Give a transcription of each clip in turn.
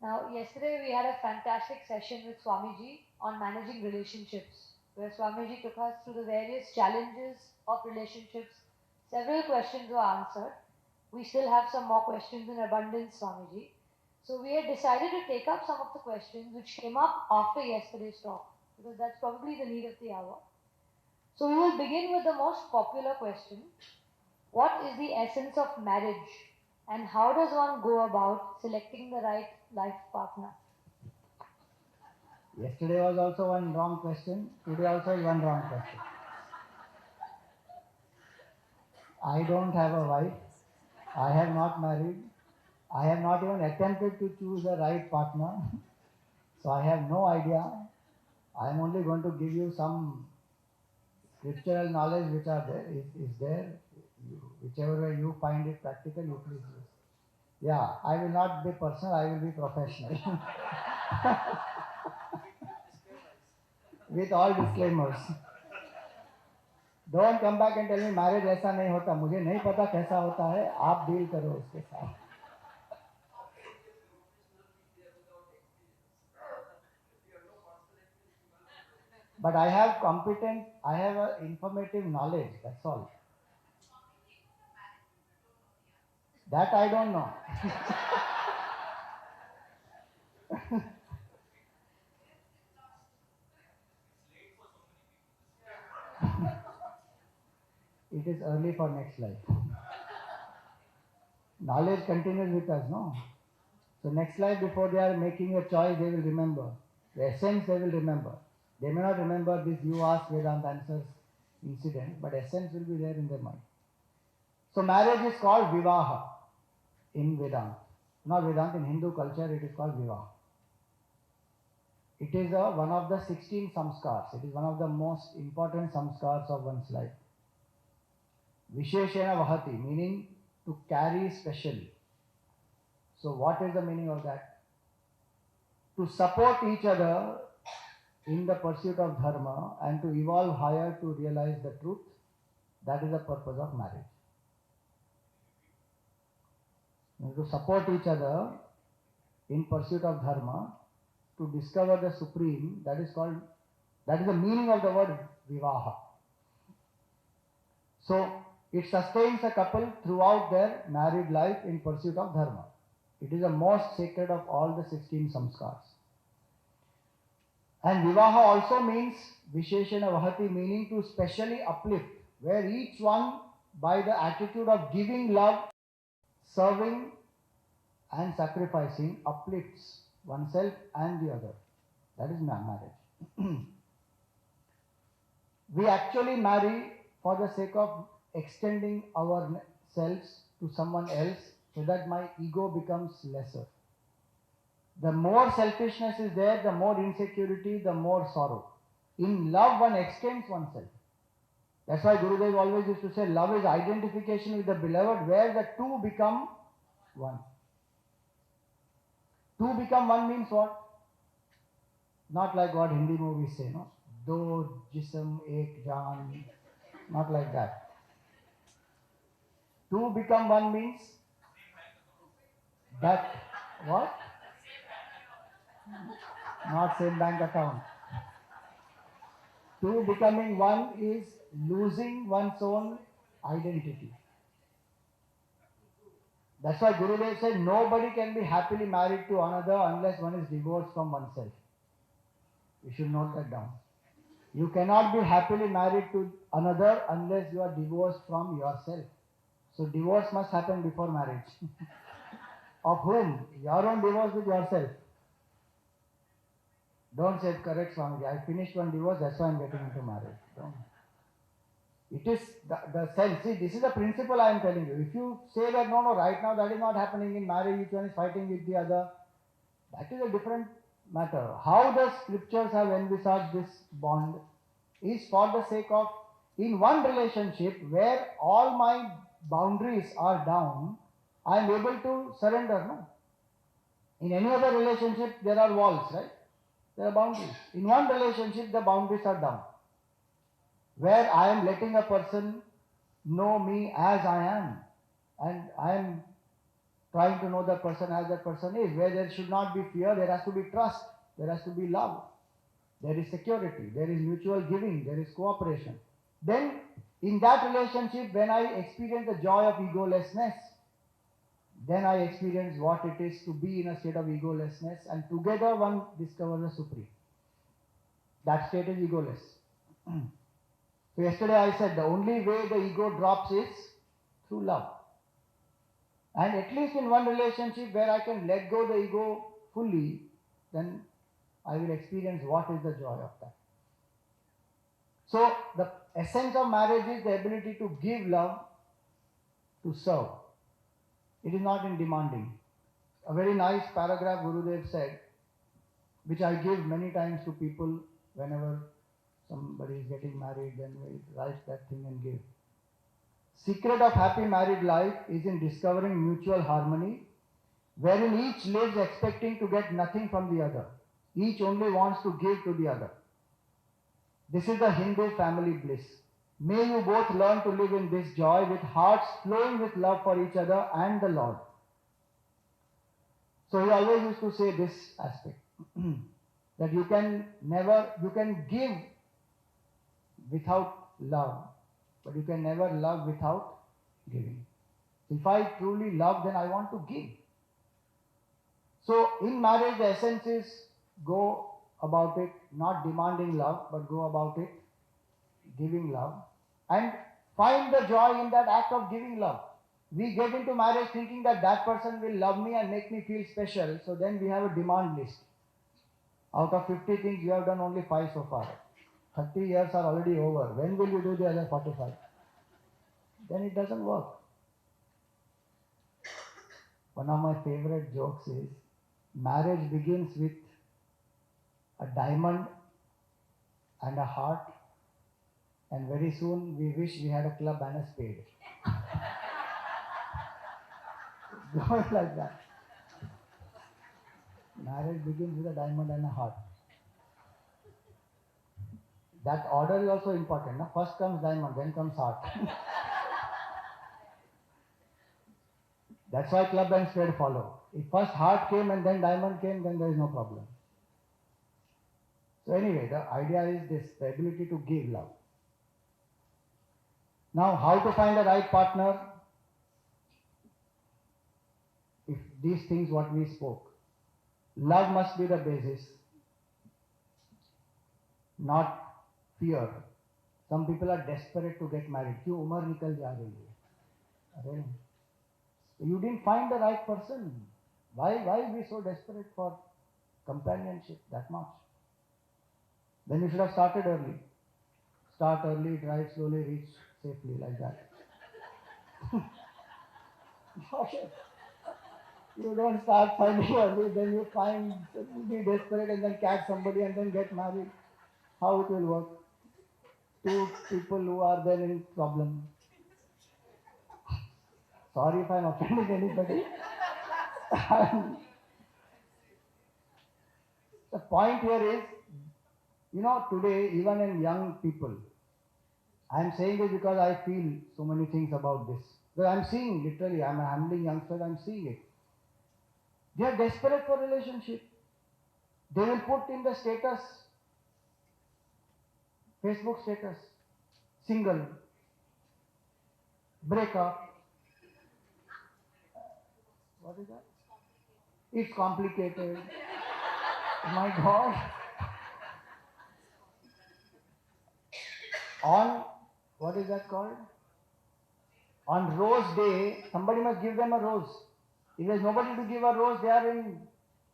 Now, yesterday we had a fantastic session with Swamiji on managing relationships, where Swamiji took us through the various challenges of relationships. Several questions were answered. We still have some more questions in abundance, Swamiji. So we had decided to take up some of the questions which came up after yesterday's talk, because that's probably the need of the hour. So we will begin with the most popular question. What is the essence of marriage and how does one go about selecting the right life partner? Yesterday was also one wrong question. Today also is one wrong question. I don't have a wife. I have not married. I have not even attempted to choose a right partner. So I have no idea. I am only going to give you some scriptural knowledge which are there. Is there. Whichever way you find it practical, you please use. Yeah, I will not be personal. I will be professional. With all disclaimers. Don't come back and tell me marriage ऐसा नहीं होता मुझे नहीं पता कैसा होता है आप डील करो उसके साथ but I have competent I have a informative knowledge that's all that I don't know it is early for next life knowledge continues with us no so next life before they are making a choice they will remember the essence they will remember they may not remember this you ask Vedant answers incident but essence will be there in their mind so marriage is called vivaha in Vedanta. Not Vedanta, in Hindu culture it is called Vivaha. It is one of the 16 samskars. It is one of the most important samskars of one's life. Visheshena Vahati, meaning to carry specially. So what is the meaning of that? To support each other in the pursuit of dharma and to evolve higher to realize the truth. That is the purpose of marriage. To support each other in pursuit of dharma, to discover the supreme, that is the meaning of the word vivaha. So it sustains a couple throughout their married life in pursuit of dharma. It is the most sacred of all the 16 samskars. And vivaha also means visheshana vahati, meaning to specially uplift, where each one by the attitude of giving love, serving and sacrificing uplifts oneself and the other. That is marriage. We actually marry for the sake of extending ourselves to someone else so that my ego becomes lesser. The more selfishness is there, the more insecurity, the more sorrow. In love, one extends oneself. That's why Gurudev always used to say, love is identification with the beloved, where the two become one. Two become one means what? Not like what Hindi movies say, no? Do jism ek jaan. Not like that. Two become one means that what? Not same bank account. Two becoming one is losing one's own identity. That's why Gurudev said nobody can be happily married to another unless one is divorced from oneself. You should note that down. You cannot be happily married to another unless you are divorced from yourself. So divorce must happen before marriage. Of whom? Your own divorce with yourself. Don't say correct Swamiji. I finished one divorce, that's why I'm getting into marriage. Don't. It is the sense. See, this is the principle I am telling you. If you say that no, right now that is not happening in marriage, each one is fighting with the other, that is a different matter. How the scriptures have envisaged this bond is for the sake of, in one relationship where all my boundaries are down, I am able to surrender. No? In any other relationship, there are walls, right? There are boundaries. In one relationship, the boundaries are down. Where I am letting a person know me as I am. And I am trying to know the person as that person is, where there should not be fear, there has to be trust, there has to be love, there is security, there is mutual giving, there is cooperation. Then in that relationship, when I experience the joy of egolessness, then I experience what it is to be in a state of egolessness, and together one discovers the Supreme. That state is egoless. So yesterday I said the only way the ego drops is through love. And at least in one relationship where I can let go the ego fully, then I will experience what is the joy of that. So the essence of marriage is the ability to give love, to serve. It is not in demanding. A very nice paragraph Gurudev said, which I give many times to people whenever somebody is getting married, then we write that thing and give. Secret of happy married life is in discovering mutual harmony, wherein each lives expecting to get nothing from the other. Each only wants to give to the other. This is the Hindu family bliss. May you both learn to live in this joy with hearts flowing with love for each other and the Lord. So he always used to say this aspect, that you can give without love, but you can never love without giving. If I truly love, then I want to give. So in marriage, the essence is go about it, not demanding love, but go about it giving love, and find the joy in that act of giving love. We get into marriage thinking that that person will love me and make me feel special, so then we have a demand list. Out of 50 things, you have done only 5 so far. 30 years are already over. When will you do the other 45? Then it doesn't work. One of my favorite jokes is, marriage begins with a diamond and a heart, and very soon we wish we had a club and a spade. It goes like that. Marriage begins with a diamond and a heart. That order is also important. No? First comes diamond, then comes heart. That's why club and spade follow. If first heart came and then diamond came, then there is no problem. So anyway, the idea is this, the ability to give love. Now, how to find the right partner? If these things what we spoke, love must be the basis, not fear. Some people are desperate to get married. क्यों उम्र निकल जा रही है? अरे, you didn't find the right person. Why be so desperate for companionship that much? Then you should have started early. Start early, drive slowly, reach safely, like that. You don't start finding early, then you be desperate and then catch somebody and then get married. How it will work? 2 people who are then in problem. Sorry if I'm offending anybody. The point here is, today, even in young people, I'm saying this because I feel so many things about this. Because I'm seeing, literally, I'm handling youngsters, I'm seeing it. They are desperate for relationship. They will put in the status, Facebook status, single, break up. What is that? It's complicated. My God. On, what is that called? On Rose Day, somebody must give them a rose. If there's nobody to give a rose, they are in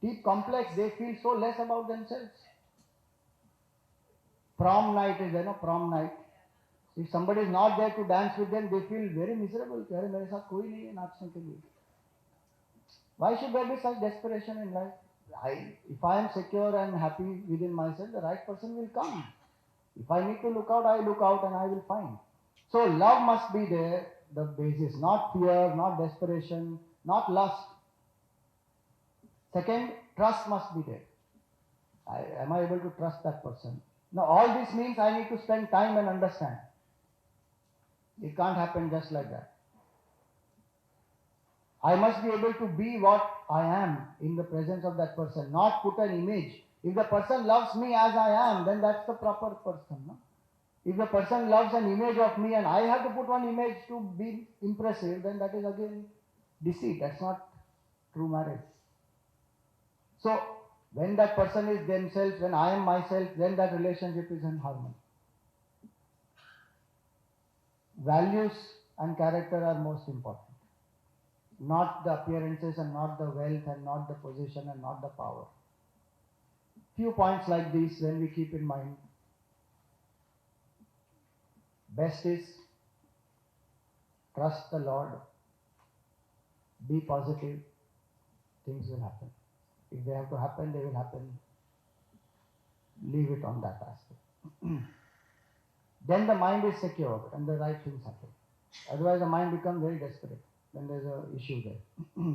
deep complex. They feel so less about themselves. Prom night is there, no? Prom night. If somebody is not there to dance with them, they feel very miserable. अरे मेरे साथ कोई नहीं है नाचने के लिए. Why should there be such desperation in life? If I am secure and happy within myself, the right person will come. If I need to look out, I look out and I will find. So love must be there, the basis, not fear, not desperation, not lust. Second, trust must be there. Am I able to trust that person? Now all this means I need to spend time and understand. It can't happen just like that. I must be able to be what I am in the presence of that person, not put an image. If the person loves me as I am, then that's the proper person. No? If the person loves an image of me and I have to put one image to be impressive, then that is again deceit. That's not true marriage. So, when that person is themselves, when I am myself, then that relationship is in harmony. Values and character are most important. Not the appearances and not the wealth and not the position and not the power. Few points like these when we keep in mind. Best is trust the Lord, be positive, things will happen. If they have to happen, they will happen. Leave it on that aspect. Then the mind is secure and the right things happen. Otherwise the mind becomes very desperate when there's an issue there.